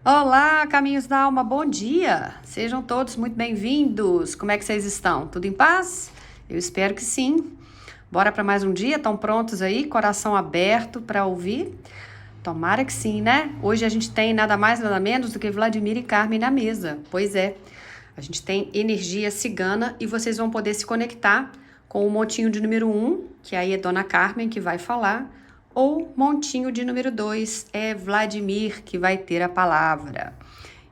Olá, Caminhos da Alma, bom dia! Sejam todos muito bem-vindos. Como é que vocês estão? Tudo em paz? Eu espero que sim. Bora para mais um dia? Estão prontos aí? Coração aberto para ouvir? Tomara que sim, né? Hoje a gente tem nada mais, nada menos do que Vladimir e Carmen na mesa. Pois é, a gente tem energia cigana e vocês vão poder se conectar com o montinho de número 1, que aí é Dona Carmen que vai falar, ou montinho de número 2 é Vladimir que vai ter a palavra.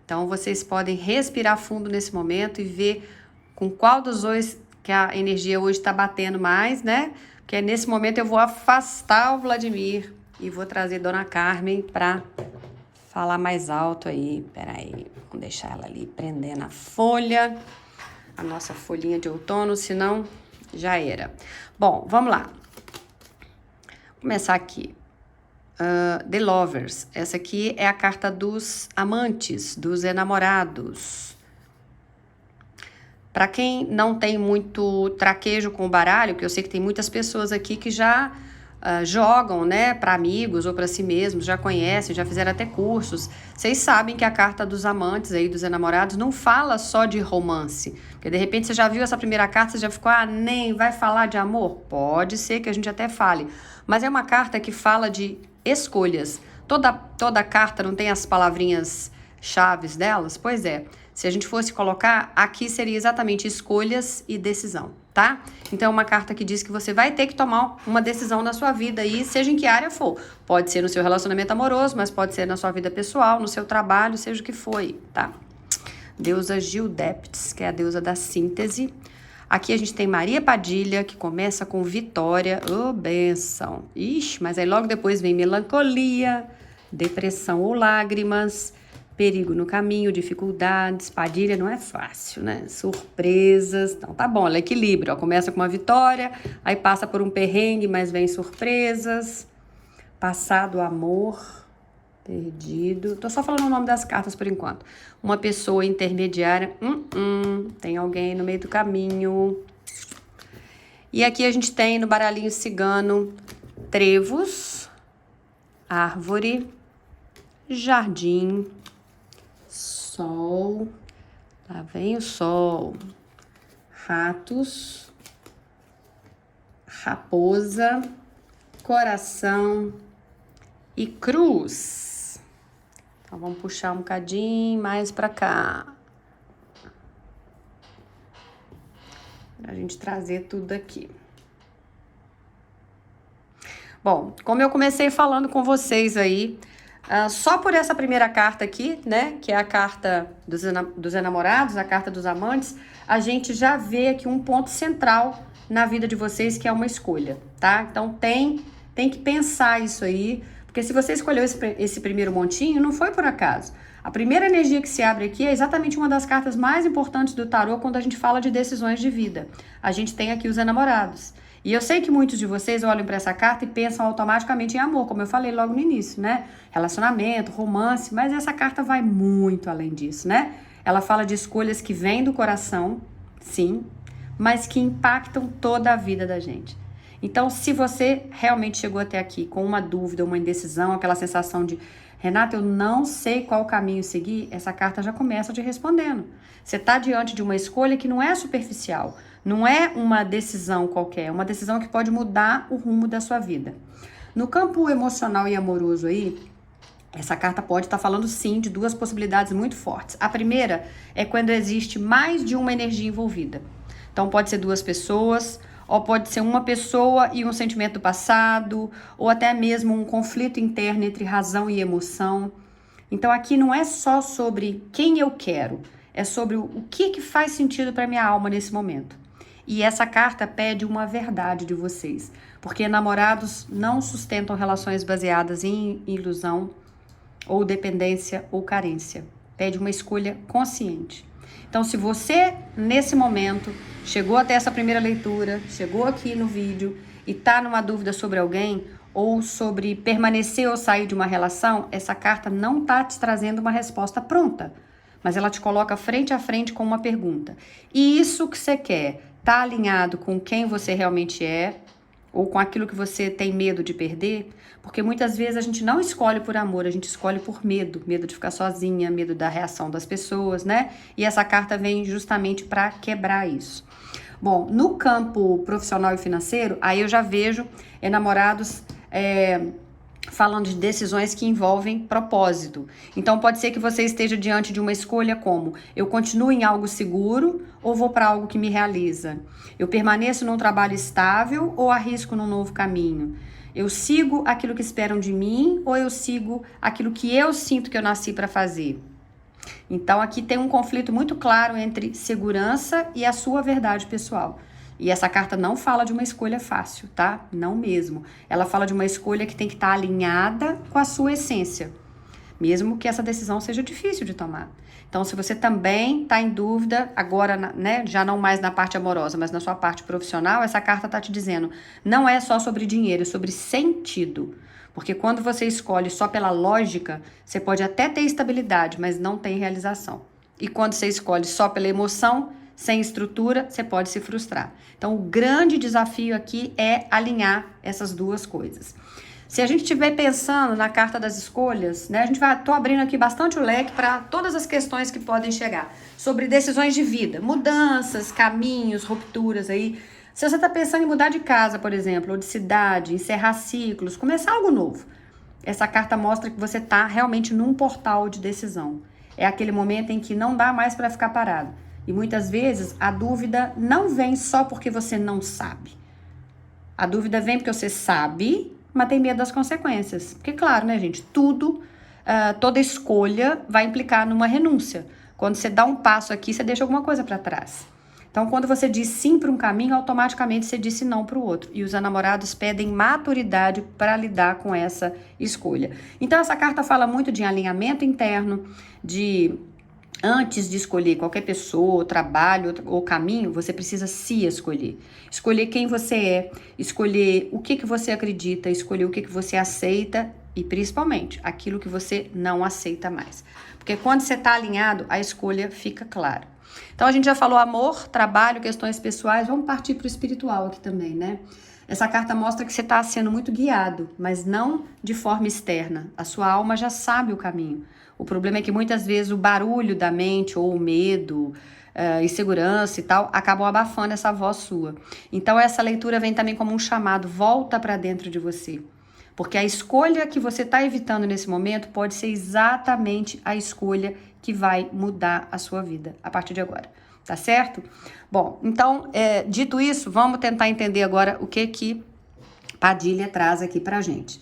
Então vocês podem respirar fundo nesse momento e ver com qual dos dois que a energia hoje está batendo mais, né? Porque nesse momento eu vou afastar o Vladimir e vou trazer Dona Carmen para falar mais alto aí. Peraí, vamos deixar ela ali prendendo a folha, a nossa folhinha de outono, senão já era. Bom, vamos lá. Vou começar aqui. The Lovers. Essa aqui é a carta dos amantes, dos enamorados. Para quem não tem muito traquejo com o baralho, que eu sei que tem muitas pessoas aqui que já jogam, né, para amigos ou para si mesmos, já conhecem, já fizeram até cursos. Vocês sabem que a carta dos amantes aí, dos enamorados, não fala só de romance. Porque de repente você já viu essa primeira carta, você já ficou, nem vai falar de amor? Pode ser que a gente até fale. Mas é uma carta que fala de escolhas. Toda carta não tem as palavrinhas chaves delas? Pois é. Se a gente fosse colocar, aqui seria exatamente escolhas e decisão, tá? Então é uma carta que diz que você vai ter que tomar uma decisão na sua vida aí, seja em que área for. Pode ser no seu relacionamento amoroso, mas pode ser na sua vida pessoal, no seu trabalho, seja o que for, tá? Deusa Gil Deptes, que é a deusa da síntese. Aqui a gente tem Maria Padilha, que começa com vitória. Ô, bênção! Ixi, mas aí logo depois vem melancolia, depressão ou lágrimas, perigo no caminho, dificuldades. Padilha não é fácil, né? Surpresas. Então tá bom, ela equilibra. Ó, começa com uma vitória, aí passa por um perrengue, mas vem surpresas. Passado, amor. Perdido. Tô só falando o nome das cartas por enquanto. Uma pessoa intermediária. Tem alguém no meio do caminho. E aqui a gente tem no baralhinho cigano trevos, árvore, jardim, sol. Lá vem o sol. Ratos, raposa, coração e cruz. Então, vamos puxar um bocadinho mais pra cá. Pra gente trazer tudo aqui. Bom, como eu comecei falando com vocês aí, só por essa primeira carta aqui, né, que é a carta dos enamorados, a carta dos amantes, a gente já vê aqui um ponto central na vida de vocês, que é uma escolha, tá? Então, tem que pensar isso aí, porque se você escolheu esse primeiro montinho, não foi por acaso. A primeira energia que se abre aqui é exatamente uma das cartas mais importantes do tarô quando a gente fala de decisões de vida. A gente tem aqui os enamorados. E eu sei que muitos de vocês olham para essa carta e pensam automaticamente em amor, como eu falei logo no início, né? Relacionamento, romance, mas essa carta vai muito além disso, né? Ela fala de escolhas que vêm do coração, sim, mas que impactam toda a vida da gente. Então, se você realmente chegou até aqui com uma dúvida, uma indecisão, aquela sensação de Renata, eu não sei qual caminho seguir, essa carta já começa te respondendo. Você está diante de uma escolha que não é superficial, não é uma decisão qualquer, é uma decisão que pode mudar o rumo da sua vida. No campo emocional e amoroso aí, essa carta pode estar falando sim de duas possibilidades muito fortes. A primeira é quando existe mais de uma energia envolvida. Então pode ser duas pessoas, ou pode ser uma pessoa e um sentimento do passado, ou até mesmo um conflito interno entre razão e emoção. Então aqui não é só sobre quem eu quero, é sobre o que faz sentido para minha alma nesse momento. E essa carta pede uma verdade de vocês, porque namorados não sustentam relações baseadas em ilusão, ou dependência, ou carência. Pede uma escolha consciente. Então, se você, nesse momento, chegou até essa primeira leitura, chegou aqui no vídeo e tá numa dúvida sobre alguém, ou sobre permanecer ou sair de uma relação, essa carta não tá te trazendo uma resposta pronta, mas ela te coloca frente a frente com uma pergunta. E isso que você quer, tá alinhado com quem você realmente é, ou com aquilo que você tem medo de perder, porque muitas vezes a gente não escolhe por amor, a gente escolhe por medo, medo de ficar sozinha, medo da reação das pessoas, né? E essa carta vem justamente para quebrar isso. Bom, no campo profissional e financeiro, aí eu já vejo namorados falando de decisões que envolvem propósito. Então pode ser que você esteja diante de uma escolha como: eu continuo em algo seguro ou vou para algo que me realiza? Eu permaneço num trabalho estável ou arrisco num novo caminho? Eu sigo aquilo que esperam de mim ou eu sigo aquilo que eu sinto que eu nasci para fazer? Então aqui tem um conflito muito claro entre segurança e a sua verdade pessoal. E essa carta não fala de uma escolha fácil, tá? Não mesmo. Ela fala de uma escolha que tem que estar alinhada com a sua essência, mesmo que essa decisão seja difícil de tomar. Então, se você também está em dúvida, agora, né, já não mais na parte amorosa, mas na sua parte profissional, essa carta está te dizendo, não é só sobre dinheiro, é sobre sentido. Porque quando você escolhe só pela lógica, você pode até ter estabilidade, mas não tem realização. E quando você escolhe só pela emoção, sem estrutura, você pode se frustrar. Então, o grande desafio aqui é alinhar essas duas coisas. Se a gente estiver pensando na carta das escolhas, né, tô abrindo aqui bastante o leque para todas as questões que podem chegar sobre decisões de vida, mudanças, caminhos, rupturas aí. Se você está pensando em mudar de casa, por exemplo, ou de cidade, encerrar ciclos, começar algo novo, essa carta mostra que você está realmente num portal de decisão. É aquele momento em que não dá mais para ficar parado. E muitas vezes a dúvida não vem só porque você não sabe. A dúvida vem porque você sabe, mas tem medo das consequências. Porque, claro, né, gente, toda escolha vai implicar numa renúncia. Quando você dá um passo aqui, você deixa alguma coisa para trás. Então, quando você diz sim para um caminho, automaticamente você disse não para o outro. E os namorados pedem maturidade para lidar com essa escolha. Então, essa carta fala muito de alinhamento interno, antes de escolher qualquer pessoa, trabalho ou caminho, você precisa se escolher. Escolher quem você é, escolher o que você acredita, escolher o que você aceita e, principalmente, aquilo que você não aceita mais. Porque quando você está alinhado, a escolha fica clara. Então, a gente já falou amor, trabalho, questões pessoais, vamos partir para o espiritual aqui também, né? Essa carta mostra que você está sendo muito guiado, mas não de forma externa. A sua alma já sabe o caminho. O problema é que muitas vezes o barulho da mente ou o medo, insegurança e tal, acabam abafando essa voz sua. Então essa leitura vem também como um chamado, volta para dentro de você. Porque a escolha que você está evitando nesse momento pode ser exatamente a escolha que vai mudar a sua vida a partir de agora. Tá certo? Bom, então, dito isso, vamos tentar entender agora o que Padilha traz aqui pra gente.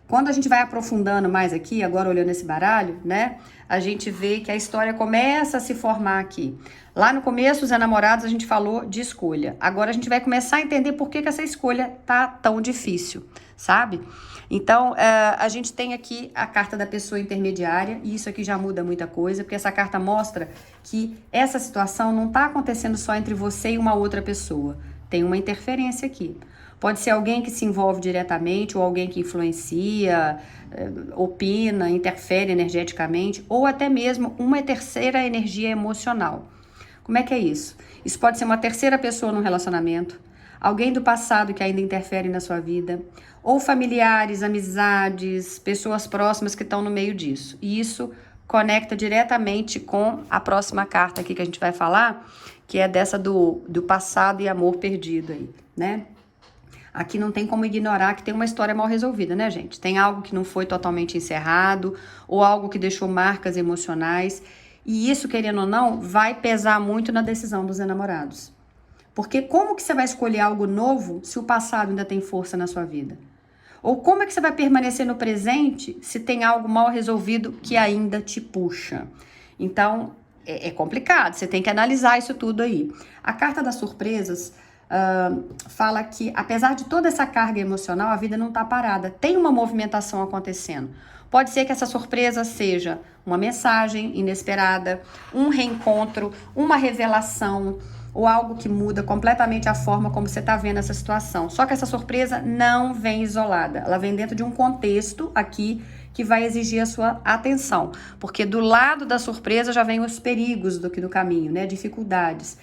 Quando a gente vai aprofundando mais aqui, agora olhando esse baralho, né, a gente vê que a história começa a se formar aqui. Lá no começo, os enamorados, a gente falou de escolha. Agora a gente vai começar a entender por que essa escolha tá tão difícil, sabe? Então, a gente tem aqui a carta da pessoa intermediária, e isso aqui já muda muita coisa, porque essa carta mostra que essa situação não tá acontecendo só entre você e uma outra pessoa. Tem uma interferência aqui. Pode ser alguém que se envolve diretamente, ou alguém que influencia, opina, interfere energeticamente, ou até mesmo uma terceira energia emocional. Como é que é isso? Isso pode ser uma terceira pessoa no relacionamento, alguém do passado que ainda interfere na sua vida, ou familiares, amizades, pessoas próximas que estão no meio disso. E isso conecta diretamente com a próxima carta aqui que a gente vai falar, que é dessa do passado e amor perdido aí, né? Aqui não tem como ignorar que tem uma história mal resolvida, né, gente? Tem algo que não foi totalmente encerrado, ou algo que deixou marcas emocionais. E isso, querendo ou não, vai pesar muito na decisão dos enamorados. Porque como que você vai escolher algo novo se o passado ainda tem força na sua vida? Ou como é que você vai permanecer no presente se tem algo mal resolvido que ainda te puxa? Então, é complicado, você tem que analisar isso tudo aí. A carta das surpresas fala que, apesar de toda essa carga emocional, a vida não está parada. Tem uma movimentação acontecendo. Pode ser que essa surpresa seja uma mensagem inesperada, um reencontro, uma revelação, ou algo que muda completamente a forma como você está vendo essa situação. Só que essa surpresa não vem isolada. Ela vem dentro de um contexto aqui que vai exigir a sua atenção. Porque do lado da surpresa já vem os perigos do caminho, né? Dificuldades.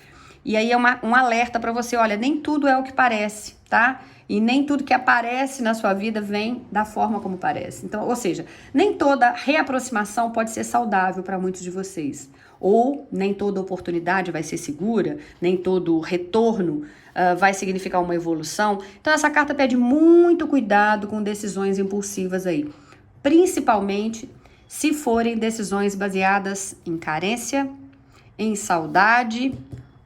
E aí é um alerta para você, olha, nem tudo é o que parece, tá? E nem tudo que aparece na sua vida vem da forma como parece. Então, ou seja, nem toda reaproximação pode ser saudável para muitos de vocês. Ou nem toda oportunidade vai ser segura, nem todo retorno vai significar uma evolução. Então, essa carta pede muito cuidado com decisões impulsivas aí. Principalmente se forem decisões baseadas em carência, em saudade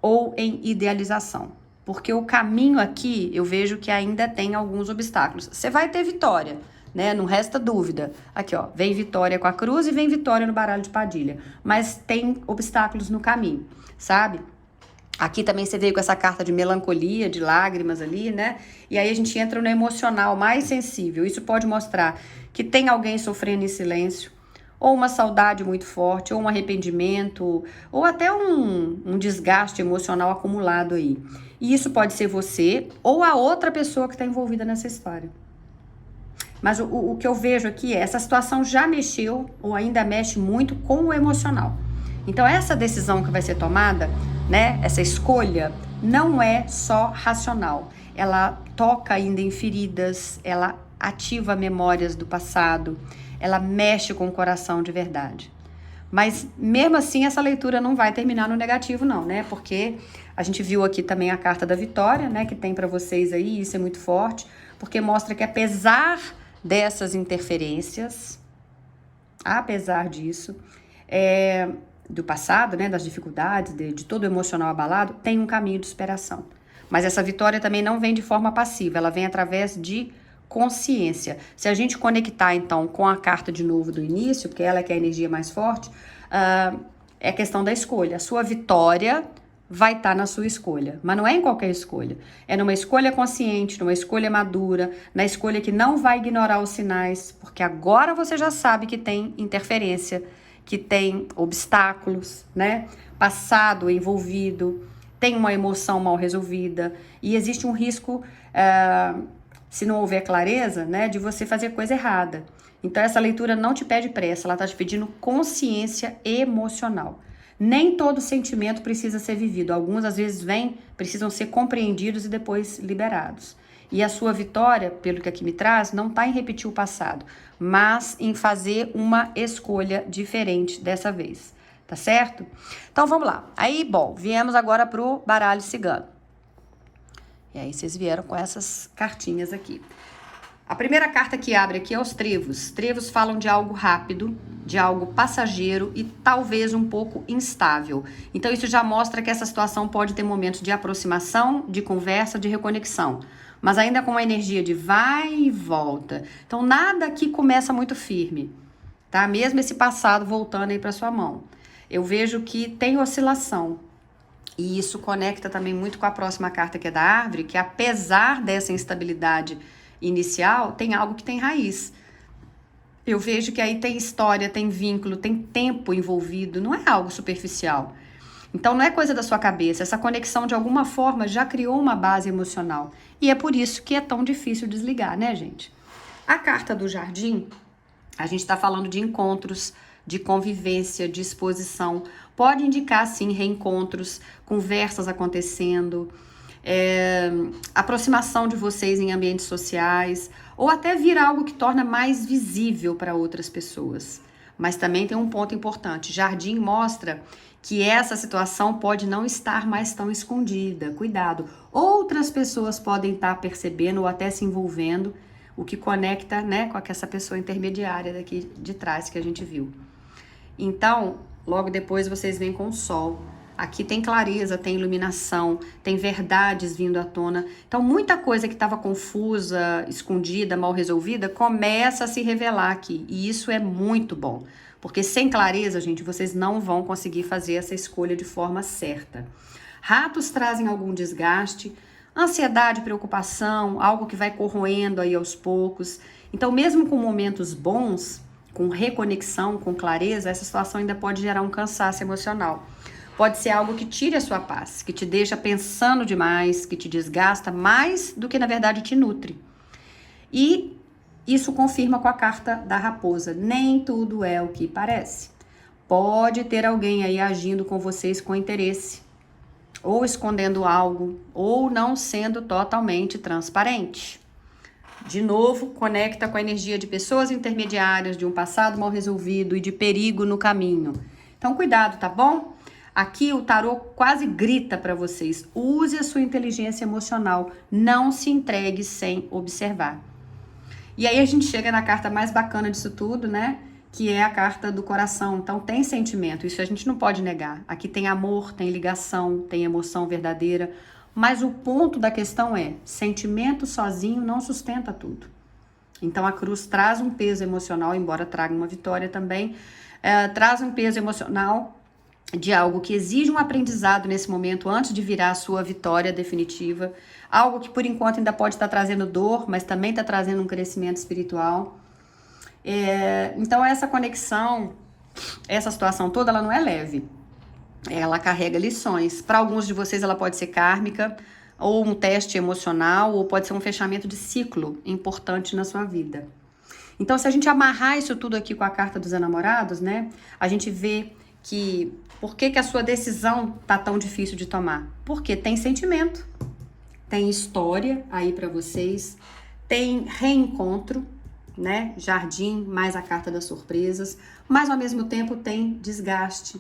ou em idealização. Porque o caminho aqui, eu vejo que ainda tem alguns obstáculos. Você vai ter vitória, né? Não resta dúvida. Aqui, ó, vem vitória com a cruz e vem vitória no baralho de Padilha. Mas tem obstáculos no caminho, sabe? Aqui também você veio com essa carta de melancolia, de lágrimas ali, né? E aí a gente entra no emocional mais sensível. Isso pode mostrar que tem alguém sofrendo em silêncio, ou uma saudade muito forte, ou um arrependimento, ou até um desgaste emocional acumulado aí. E isso pode ser você ou a outra pessoa que está envolvida nessa história. Mas o que eu vejo aqui é essa situação já mexeu ou ainda mexe muito com o emocional. Então essa decisão que vai ser tomada, né, essa escolha, não é só racional. Ela toca ainda em feridas, ela ativa memórias do passado, ela mexe com o coração de verdade. Mas mesmo assim essa leitura não vai terminar no negativo não, né? Porque a gente viu aqui também a carta da vitória, né, que tem para vocês aí, isso é muito forte, porque mostra que apesar dessas interferências, apesar disso, do passado, né, das dificuldades, de todo o emocional abalado, tem um caminho de superação. Mas essa vitória também não vem de forma passiva, ela vem através de consciência. Se a gente conectar, então, com a carta de novo do início, porque ela é que é a energia mais forte, é questão da escolha. A sua vitória vai estar na sua escolha, mas não é em qualquer escolha. É numa escolha consciente, numa escolha madura, na escolha que não vai ignorar os sinais, porque agora você já sabe que tem interferência, que tem obstáculos, né? Passado envolvido, tem uma emoção mal resolvida e existe um risco, se não houver clareza, né, de você fazer coisa errada. Então essa leitura não te pede pressa, ela está te pedindo consciência emocional. Nem todo sentimento precisa ser vivido, alguns às vezes precisam ser compreendidos e depois liberados. E a sua vitória, pelo que aqui me traz, não está em repetir o passado, mas em fazer uma escolha diferente dessa vez, tá certo? Então vamos lá. Aí, bom, viemos agora pro baralho cigano. E aí vocês vieram com essas cartinhas aqui. A primeira carta que abre aqui é os trevos. Trevos falam de algo rápido, de algo passageiro e talvez um pouco instável. Então isso já mostra que essa situação pode ter momentos de aproximação, de conversa, de reconexão, mas ainda com uma energia de vai e volta. Então nada aqui começa muito firme, tá? Mesmo esse passado voltando aí para sua mão. Eu vejo que tem oscilação. E isso conecta também muito com a próxima carta, que é da árvore, que apesar dessa instabilidade inicial, tem algo que tem raiz. Eu vejo que aí tem história, tem vínculo, tem tempo envolvido, não é algo superficial. Então não é coisa da sua cabeça, essa conexão de alguma forma já criou uma base emocional. E é por isso que é tão difícil desligar, né, gente? A carta do jardim, a gente está falando de encontros, de convivência, de exposição. Pode indicar, sim, reencontros, conversas acontecendo, aproximação de vocês em ambientes sociais, ou até vir algo que torna mais visível para outras pessoas. Mas também tem um ponto importante. Jardim mostra que essa situação pode não estar mais tão escondida. Cuidado. Outras pessoas podem estar percebendo ou até se envolvendo, o que conecta, né, com essa pessoa intermediária daqui de trás que a gente viu. Então, logo depois vocês vêm com o sol. Aqui tem clareza, tem iluminação, tem verdades vindo à tona. Então, muita coisa que estava confusa, escondida, mal resolvida, começa a se revelar aqui. E isso é muito bom. Porque sem clareza, gente, vocês não vão conseguir fazer essa escolha de forma certa. Ratos trazem algum desgaste, ansiedade, preocupação, algo que vai corroendo aí aos poucos. Então, mesmo com momentos bons, com reconexão, com clareza, essa situação ainda pode gerar um cansaço emocional. Pode ser algo que tire a sua paz, que te deixa pensando demais, que te desgasta mais do que, na verdade, te nutre. E isso confirma com a carta da raposa. Nem tudo é o que parece. Pode ter alguém aí agindo com vocês com interesse. ou escondendo algo, ou não sendo totalmente transparente. De novo, conecta com a energia de pessoas intermediárias, de um passado mal resolvido e de perigo no caminho. Então, cuidado, tá bom? Aqui o tarô quase grita para vocês. Use a sua inteligência emocional. Não se entregue sem observar. E aí a gente chega na carta mais bacana disso tudo, né? Que é a carta do coração. Então tem sentimento, isso a gente não pode negar. Aqui tem amor, tem ligação, tem emoção verdadeira. Mas o ponto da questão é, sentimento sozinho não sustenta tudo. Então a cruz traz um peso emocional, embora traga uma vitória também, traz um peso emocional de algo que exige um aprendizado nesse momento antes de virar a sua vitória definitiva. Algo que por enquanto ainda pode estar trazendo dor, mas também está trazendo um crescimento espiritual. Então essa conexão, essa situação toda, ela não é leve. Ela carrega lições. Para alguns de vocês ela pode ser kármica, ou um teste emocional, ou pode ser um fechamento de ciclo importante na sua vida. Então se a gente amarrar isso tudo aqui com a carta dos enamorados, né? A gente vê que por que a sua decisão tá tão difícil de tomar? Porque tem sentimento, tem história aí para vocês, tem reencontro, né? Jardim, mais a carta das surpresas, mas ao mesmo tempo tem desgaste,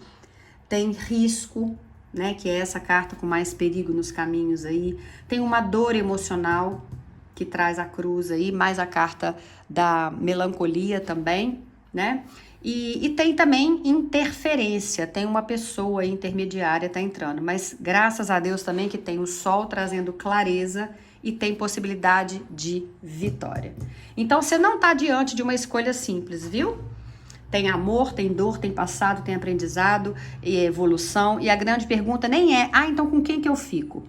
tem risco, né? Que é essa carta com mais perigo nos caminhos aí, tem uma dor emocional que traz a cruz aí, mais a carta da melancolia também, né? E tem também interferência, tem uma pessoa intermediária tá entrando, mas graças a Deus também que tem o sol trazendo clareza e tem possibilidade de vitória. Então você não tá diante de uma escolha simples, viu? Tem amor, tem dor, tem passado, tem aprendizado e evolução, e a grande pergunta nem é, então com quem que eu fico?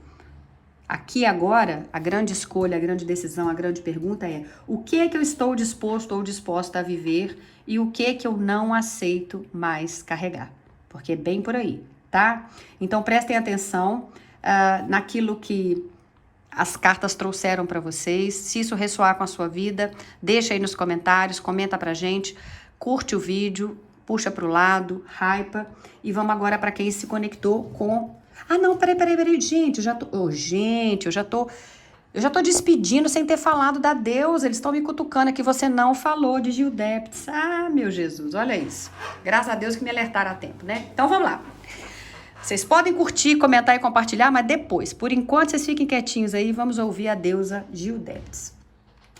Aqui agora, a grande escolha, a grande decisão, a grande pergunta é o que é que eu estou disposto ou disposta a viver e o que é que eu não aceito mais carregar. Porque é bem por aí, tá? Então prestem atenção naquilo que as cartas trouxeram para vocês. Se isso ressoar com a sua vida, deixa aí nos comentários, comenta pra gente, curte o vídeo, puxa pro lado, hypa. E vamos agora para quem se conectou com... não, peraí, gente, eu já tô despedindo sem ter falado da deusa, eles estão me cutucando aqui, você não falou de Gil Deptes. Meu Jesus, olha isso. Graças a Deus que me alertaram a tempo, né? Então vamos lá. Vocês podem curtir, comentar e compartilhar, mas depois, por enquanto vocês fiquem quietinhos aí, vamos ouvir a deusa Gil Deptes.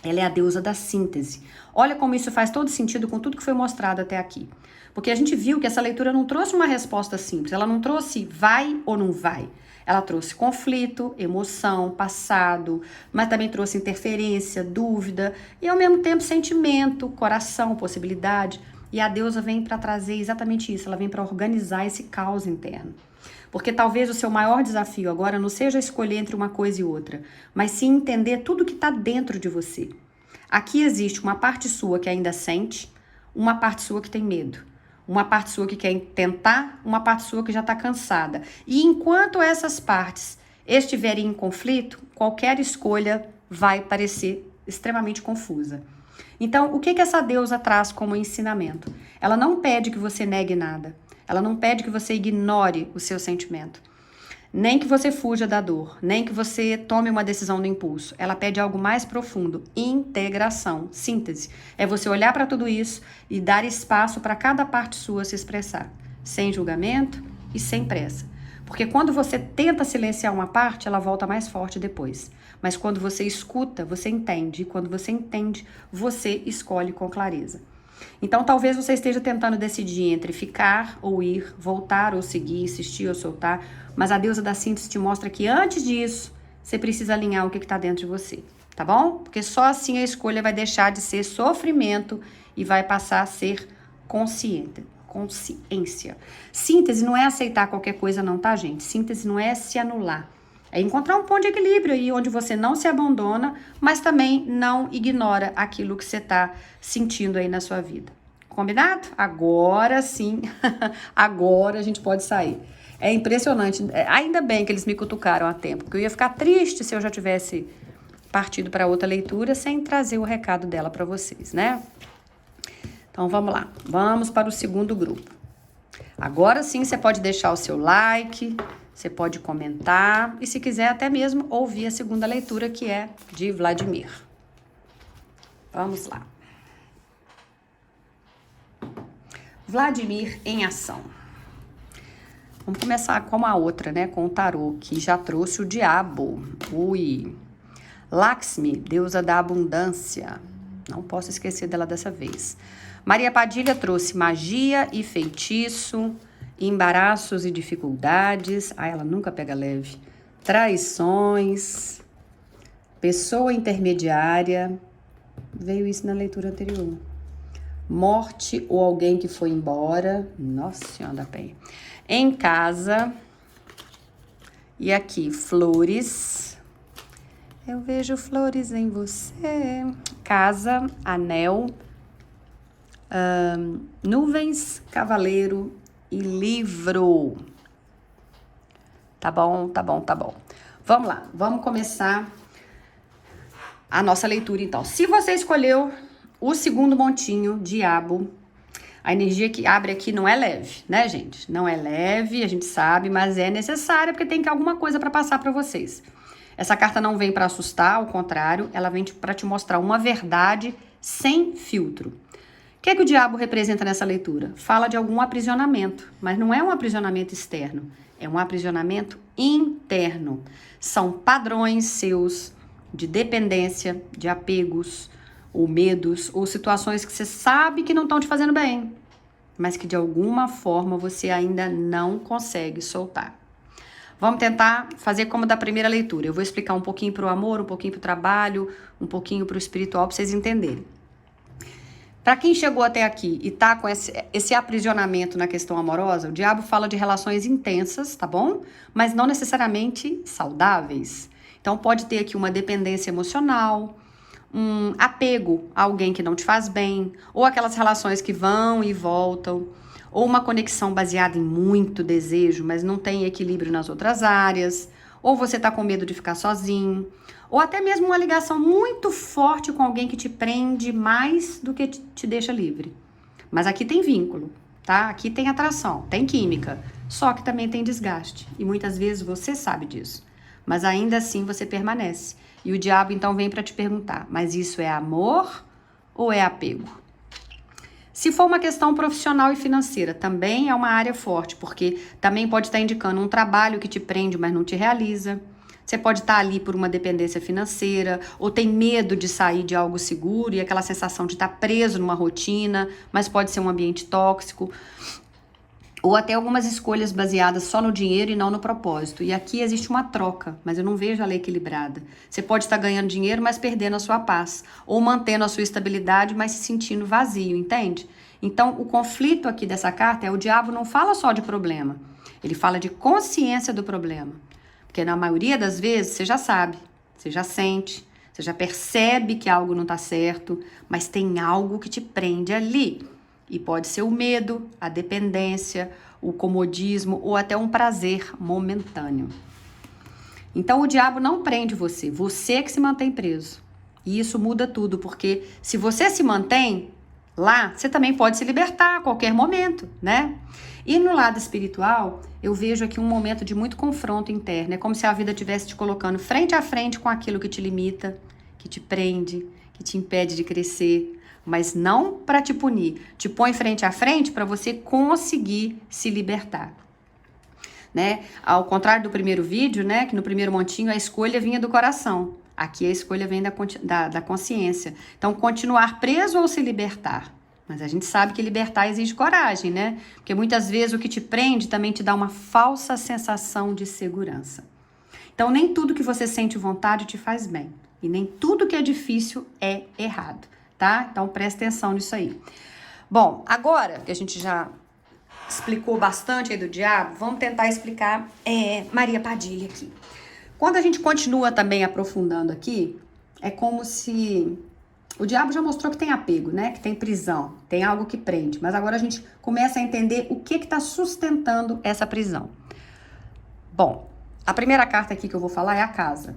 Ela é a deusa da síntese. Olha como isso faz todo sentido com tudo que foi mostrado até aqui. Porque a gente viu que essa leitura não trouxe uma resposta simples. Ela não trouxe vai ou não vai. Ela trouxe conflito, emoção, passado, mas também trouxe interferência, dúvida e ao mesmo tempo sentimento, coração, possibilidade. E a deusa vem para trazer exatamente isso. Ela vem para organizar esse caos interno. Porque talvez o seu maior desafio agora não seja escolher entre uma coisa e outra, mas sim entender tudo que está dentro de você. Aqui existe uma parte sua que ainda sente, uma parte sua que tem medo, uma parte sua que quer tentar, uma parte sua que já está cansada. E enquanto essas partes estiverem em conflito, qualquer escolha vai parecer extremamente confusa. Então, o que essa deusa traz como ensinamento? Ela não pede que você negue nada. Ela não pede que você ignore o seu sentimento, nem que você fuja da dor, nem que você tome uma decisão no impulso. Ela pede algo mais profundo, integração, síntese. É você olhar para tudo isso e dar espaço para cada parte sua se expressar, sem julgamento e sem pressa. Porque quando você tenta silenciar uma parte, ela volta mais forte depois. Mas quando você escuta, você entende. E quando você entende, você escolhe com clareza. Então, talvez você esteja tentando decidir entre ficar ou ir, voltar ou seguir, insistir ou soltar, mas a deusa da síntese te mostra que antes disso, você precisa alinhar o que está dentro de você, tá bom? Porque só assim a escolha vai deixar de ser sofrimento e vai passar a ser consciência. Síntese não é aceitar qualquer coisa não, tá, gente? Síntese não é se anular. É encontrar um ponto de equilíbrio aí, onde você não se abandona, mas também não ignora aquilo que você está sentindo aí na sua vida. Combinado? Agora sim, agora a gente pode sair. É impressionante, ainda bem que eles me cutucaram a tempo, porque eu ia ficar triste se eu já tivesse partido para outra leitura sem trazer o recado dela para vocês, né? Então vamos lá, vamos para o segundo grupo. Agora sim você pode deixar o seu like, você pode comentar e, se quiser, até mesmo ouvir a segunda leitura, que é de Vladimir. Vamos lá. Vladimir em ação. Vamos começar com a outra, né? Com o tarô, que já trouxe o diabo. Ui. Lakshmi, deusa da abundância. Não posso esquecer dela dessa vez. Maria Padilha trouxe magia e feitiço, embaraços e dificuldades. Ah, ela nunca pega leve. Traições, pessoa intermediária. Veio isso na leitura anterior. Morte ou alguém que foi embora. Nossa Senhora da Penha. Em casa. E aqui, flores. Eu vejo flores em você. Casa, anel, nuvens, cavaleiro e livro. Tá bom, tá bom, tá bom. Vamos lá, vamos começar a nossa leitura então. Se você escolheu o segundo montinho, diabo, a energia que abre aqui não é leve, né, gente? Não é leve, a gente sabe, mas é necessária porque tem que alguma coisa para passar para vocês. Essa carta não vem para assustar, ao contrário, ela vem para te mostrar uma verdade sem filtro. O que é que o diabo representa nessa leitura? Fala de algum aprisionamento, mas não é um aprisionamento externo, é um aprisionamento interno. São padrões seus de dependência, de apegos, ou medos, ou situações que você sabe que não estão te fazendo bem, mas que de alguma forma você ainda não consegue soltar. Vamos tentar fazer como da primeira leitura. Eu vou explicar um pouquinho para o amor, um pouquinho para o trabalho, um pouquinho para o espiritual, para vocês entenderem. Para quem chegou até aqui e tá com esse aprisionamento na questão amorosa, o diabo fala de relações intensas, tá bom? Mas não necessariamente saudáveis. Então pode ter aqui uma dependência emocional, um apego a alguém que não te faz bem, ou aquelas relações que vão e voltam, ou uma conexão baseada em muito desejo, mas não tem equilíbrio nas outras áreas, ou você tá com medo de ficar sozinho, ou até mesmo uma ligação muito forte com alguém que te prende mais do que te deixa livre. Mas aqui tem vínculo, tá? Aqui tem atração, tem química, só que também tem desgaste, e muitas vezes você sabe disso, mas ainda assim você permanece. E o diabo então vem para te perguntar, mas isso é amor ou é apego? Se for uma questão profissional e financeira, também é uma área forte, porque também pode estar indicando um trabalho que te prende, mas não te realiza. Você pode estar ali por uma dependência financeira, ou tem medo de sair de algo seguro e aquela sensação de estar preso numa rotina, mas pode ser um ambiente tóxico. Ou até algumas escolhas baseadas só no dinheiro e não no propósito. E aqui existe uma troca, mas eu não vejo ela equilibrada. Você pode estar ganhando dinheiro, mas perdendo a sua paz. Ou mantendo a sua estabilidade, mas se sentindo vazio, entende? Então, o conflito aqui dessa carta é o diabo não fala só de problema. Ele fala de consciência do problema. Porque na maioria das vezes, você já sabe, você já sente, você já percebe que algo não está certo, mas tem algo que te prende ali. E pode ser o medo, a dependência, o comodismo ou até um prazer momentâneo. Então o diabo não prende você, você é que se mantém preso. E isso muda tudo, porque se você se mantém lá, você também pode se libertar a qualquer momento, né? E no lado espiritual, eu vejo aqui um momento de muito confronto interno. É como se a vida estivesse te colocando frente a frente com aquilo que te limita, que te prende, que te impede de crescer, mas não para te punir, te põe frente a frente para você conseguir se libertar, né? Ao contrário do primeiro vídeo, né, que no primeiro montinho a escolha vinha do coração, aqui a escolha vem da consciência. Então, continuar preso ou se libertar? Mas a gente sabe que libertar exige coragem, né? Porque muitas vezes o que te prende também te dá uma falsa sensação de segurança. Então, nem tudo que você sente vontade te faz bem, e nem tudo que é difícil é errado. Tá? Então, presta atenção nisso aí. Bom, agora que a gente já explicou bastante aí do diabo, vamos tentar explicar Maria Padilha aqui. Quando a gente continua também aprofundando aqui, é como se o diabo já mostrou que tem apego, né? Que tem prisão, tem algo que prende. Mas agora a gente começa a entender o que está sustentando essa prisão. Bom, a primeira carta aqui que eu vou falar é a casa.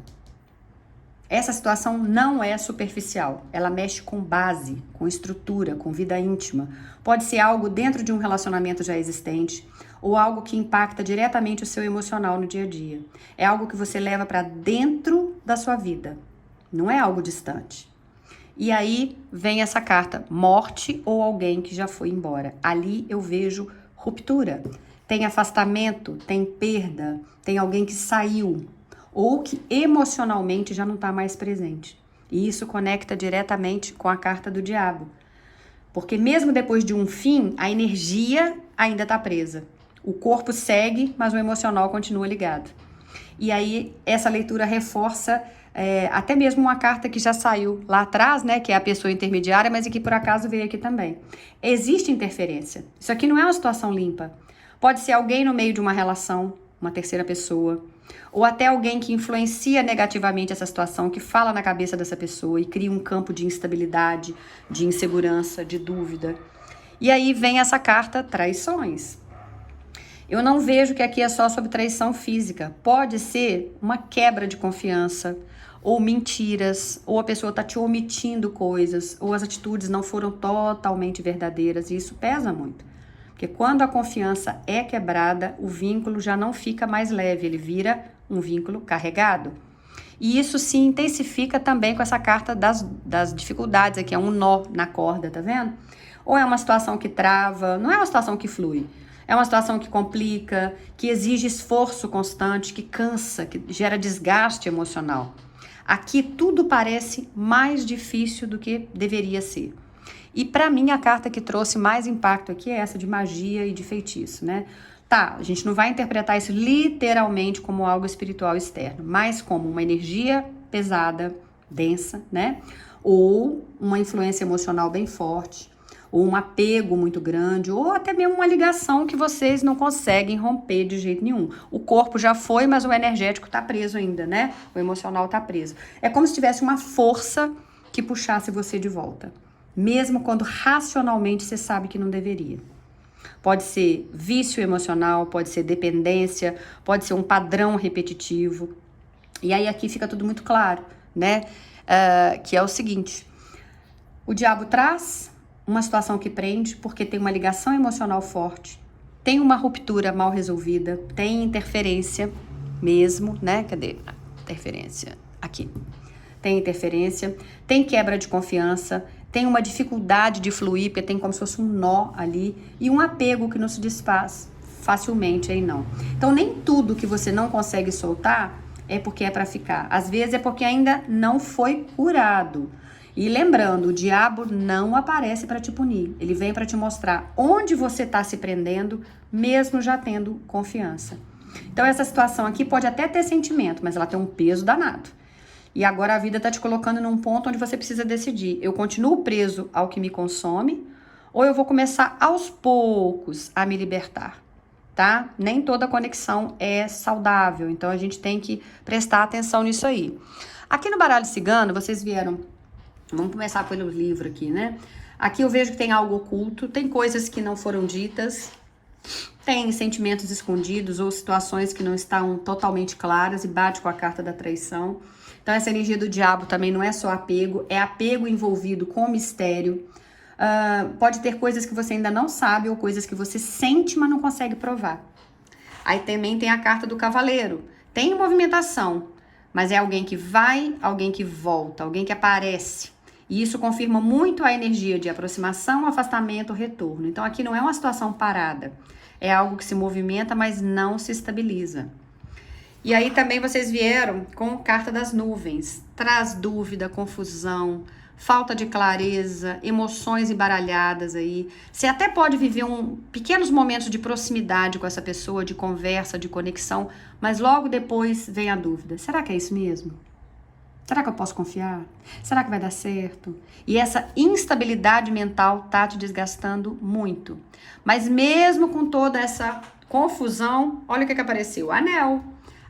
Essa situação não é superficial, ela mexe com base, com estrutura, com vida íntima. Pode ser algo dentro de um relacionamento já existente ou algo que impacta diretamente o seu emocional no dia a dia. É algo que você leva para dentro da sua vida, não é algo distante. E aí vem essa carta, morte ou alguém que já foi embora. Ali eu vejo ruptura, tem afastamento, tem perda, tem alguém que saiu ou que emocionalmente já não está mais presente. E isso conecta diretamente com a carta do diabo. Porque mesmo depois de um fim, a energia ainda está presa. O corpo segue, mas o emocional continua ligado. E aí essa leitura reforça até mesmo uma carta que já saiu lá atrás, né, que é a pessoa intermediária, mas que por acaso veio aqui também. Existe interferência. Isso aqui não é uma situação limpa. Pode ser alguém no meio de uma relação, uma terceira pessoa, ou até alguém que influencia negativamente essa situação, que fala na cabeça dessa pessoa e cria um campo de instabilidade, de insegurança, de dúvida. E aí vem essa carta, traições. Eu não vejo que aqui é só sobre traição física. Pode ser uma quebra de confiança, ou mentiras, ou a pessoa está te omitindo coisas, ou as atitudes não foram totalmente verdadeiras, e isso pesa muito. Porque quando a confiança é quebrada, o vínculo já não fica mais leve, ele vira um vínculo carregado. E isso se intensifica também com essa carta das dificuldades, aqui é um nó na corda, tá vendo? Ou é uma situação que trava, não é uma situação que flui. É uma situação que complica, que exige esforço constante, que cansa, que gera desgaste emocional. Aqui tudo parece mais difícil do que deveria ser. E para mim a carta que trouxe mais impacto aqui é essa de magia e de feitiço, né? Tá, a gente não vai interpretar isso literalmente como algo espiritual externo, mas como uma energia pesada, densa, né? Ou uma influência emocional bem forte, ou um apego muito grande, ou até mesmo uma ligação que vocês não conseguem romper de jeito nenhum. O corpo já foi, mas o energético tá preso ainda, né? O emocional tá preso. É como se tivesse uma força que puxasse você de volta, mesmo quando racionalmente você sabe que não deveria. Pode ser vício emocional, pode ser dependência, pode ser um padrão repetitivo. E aí aqui fica tudo muito claro, né? Que é o seguinte, o diabo traz uma situação que prende porque tem uma ligação emocional forte, tem uma ruptura mal resolvida, tem interferência mesmo, né? Cadê a interferência? Aqui. Tem interferência, tem quebra de confiança, tem uma dificuldade de fluir, porque tem como se fosse um nó ali, e um apego que não se desfaz facilmente, aí não. Então, nem tudo que você não consegue soltar é porque é para ficar. Às vezes é porque ainda não foi curado. E lembrando, o diabo não aparece para te punir. Ele vem para te mostrar onde você está se prendendo, mesmo já tendo confiança. Então, essa situação aqui pode até ter sentimento, mas ela tem um peso danado. E agora a vida está te colocando num ponto onde você precisa decidir. Eu continuo preso ao que me consome ou eu vou começar aos poucos a me libertar, tá? Nem toda conexão é saudável, então a gente tem que prestar atenção nisso aí. Aqui no baralho cigano, vocês vieram... Vamos começar pelo livro aqui, né? Aqui eu vejo que tem algo oculto, tem coisas que não foram ditas, tem sentimentos escondidos ou situações que não estão totalmente claras e bate com a carta da traição. Então essa energia do diabo também não é só apego, é apego envolvido com mistério. Pode ter coisas que você ainda não sabe ou coisas que você sente, mas não consegue provar. Aí também tem a carta do cavaleiro. Tem movimentação, mas é alguém que vai, alguém que volta, alguém que aparece. E isso confirma muito a energia de aproximação, afastamento, retorno. Então aqui não é uma situação parada. É algo que se movimenta, mas não se estabiliza. E aí também vocês vieram com carta das nuvens. Traz dúvida, confusão, falta de clareza, emoções embaralhadas aí. Você até pode viver pequenos momentos de proximidade com essa pessoa, de conversa, de conexão, mas logo depois vem a dúvida. Será que é isso mesmo? Será que eu posso confiar? Será que vai dar certo? E essa instabilidade mental tá te desgastando muito. Mas mesmo com toda essa confusão, olha o que apareceu. Anel.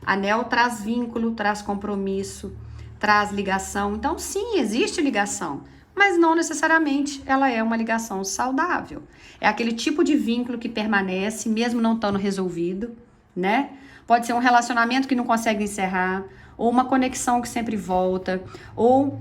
Anel traz vínculo, traz compromisso, traz ligação. Então, sim, existe ligação, mas não necessariamente ela é uma ligação saudável. É aquele tipo de vínculo que permanece, mesmo não estando resolvido, né? Pode ser um relacionamento que não consegue encerrar, ou uma conexão que sempre volta, ou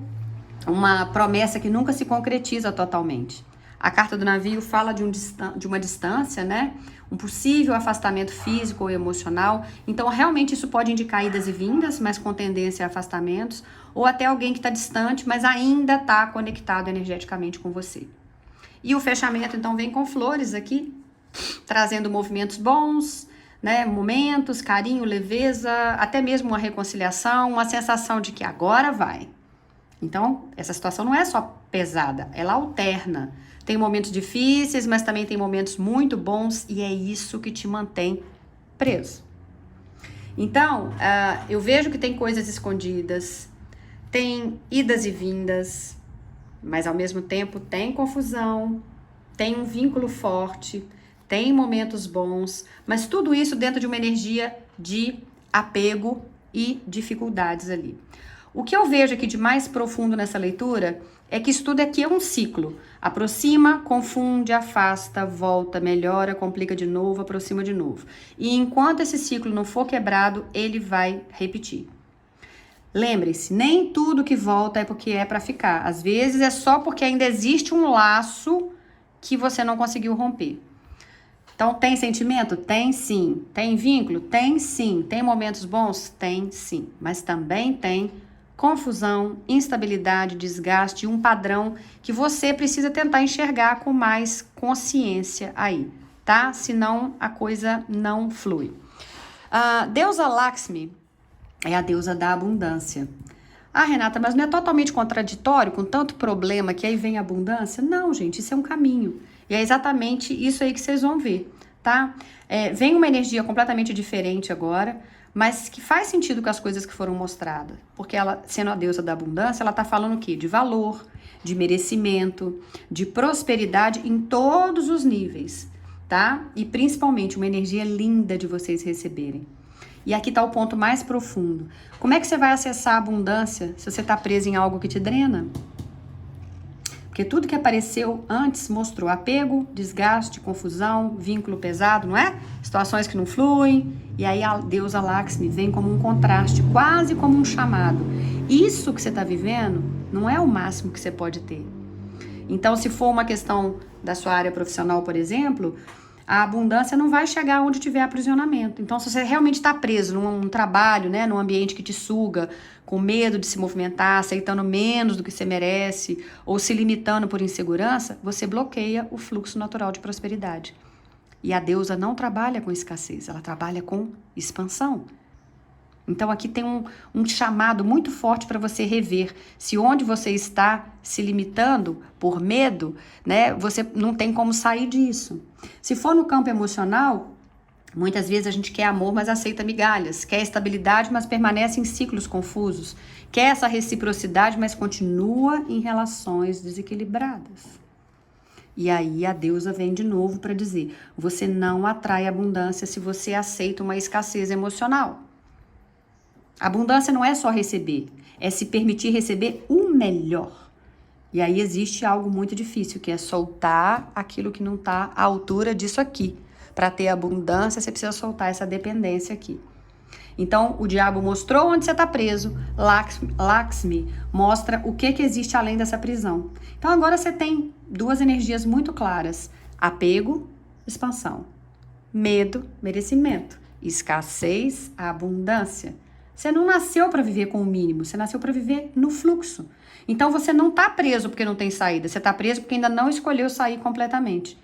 uma promessa que nunca se concretiza totalmente. A carta do navio fala de uma distância, né? Um possível afastamento físico ou emocional. Então, realmente, isso pode indicar idas e vindas, mas com tendência a afastamentos, ou até alguém que está distante, mas ainda está conectado energeticamente com você. E o fechamento, então, vem com flores aqui, trazendo movimentos bons, né? Momentos, carinho, leveza, até mesmo uma reconciliação, uma sensação de que agora vai. Então, essa situação não é só pesada, ela alterna. Tem momentos difíceis, mas também tem momentos muito bons e é isso que te mantém preso. Então, eu vejo que tem coisas escondidas, tem idas e vindas, mas ao mesmo tempo tem confusão, tem um vínculo forte, tem momentos bons, mas tudo isso dentro de uma energia de apego e dificuldades ali. O que eu vejo aqui de mais profundo nessa leitura é que isso tudo aqui é um ciclo. Aproxima, confunde, afasta, volta, melhora, complica de novo, aproxima de novo. E enquanto esse ciclo não for quebrado, ele vai repetir. Lembre-se, nem tudo que volta é porque é para ficar. Às vezes é só porque ainda existe um laço que você não conseguiu romper. Então, tem sentimento? Tem sim. Tem vínculo? Tem sim. Tem momentos bons? Tem sim. Mas também tem confusão, instabilidade, desgaste, um padrão que você precisa tentar enxergar com mais consciência aí, tá? Senão a coisa não flui. A deusa Lakshmi é a deusa da abundância. Ah, Renata, mas não é totalmente contraditório com tanto problema que aí vem a abundância? Não, gente, isso é um caminho. E é exatamente isso aí que vocês vão ver, tá? Vem uma energia completamente diferente agora, mas que faz sentido com as coisas que foram mostradas. Porque ela, sendo a deusa da abundância, ela tá falando o quê? De valor, de merecimento, de prosperidade em todos os níveis, tá? E principalmente uma energia linda de vocês receberem. E aqui tá o ponto mais profundo. Como é que você vai acessar a abundância se você tá preso em algo que te drena? Porque tudo que apareceu antes mostrou apego, desgaste, confusão, vínculo pesado, não é? Situações que não fluem. E aí a deusa Lakshmi vem como um contraste, quase como um chamado. Isso que você está vivendo não é o máximo que você pode ter. Então, se for uma questão da sua área profissional, por exemplo, a abundância não vai chegar onde tiver aprisionamento. Então, se você realmente está preso num trabalho, né, num ambiente que te suga, com medo de se movimentar, aceitando menos do que você merece, ou se limitando por insegurança, você bloqueia o fluxo natural de prosperidade. E a deusa não trabalha com escassez, ela trabalha com expansão. Então aqui tem um chamado muito forte para você rever se onde você está se limitando por medo, né, você não tem como sair disso. Se for no campo emocional, muitas vezes a gente quer amor, mas aceita migalhas, quer estabilidade, mas permanece em ciclos confusos, quer essa reciprocidade, mas continua em relações desequilibradas. E aí a deusa vem de novo para dizer, você não atrai abundância se você aceita uma escassez emocional. Abundância não é só receber, é se permitir receber o melhor. E aí existe algo muito difícil, que é soltar aquilo que não está à altura disso aqui. Para ter abundância, você precisa soltar essa dependência aqui. Então, o diabo mostrou onde você está preso, Lakshmi mostra o que existe além dessa prisão. Então, agora você tem duas energias muito claras, apego, expansão, medo, merecimento, escassez, abundância. Você não nasceu para viver com o mínimo, você nasceu para viver no fluxo. Então, você não está preso porque não tem saída, você está preso porque ainda não escolheu sair completamente.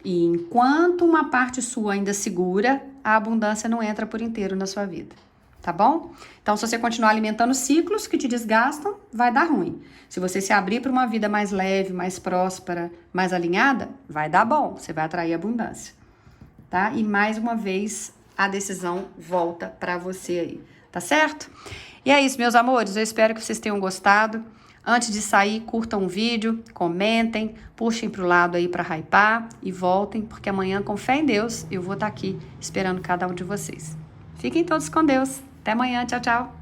E enquanto uma parte sua ainda segura, a abundância não entra por inteiro na sua vida, tá bom? Então, se você continuar alimentando ciclos que te desgastam, vai dar ruim. Se você se abrir para uma vida mais leve, mais próspera, mais alinhada, vai dar bom, você vai atrair abundância, tá? E mais uma vez, a decisão volta para você aí, tá certo? E é isso, meus amores, eu espero que vocês tenham gostado. Antes de sair, curtam o vídeo, comentem, puxem para o lado aí para hypar e voltem, porque amanhã, com fé em Deus, eu vou estar aqui esperando cada um de vocês. Fiquem todos com Deus. Até amanhã. Tchau, tchau.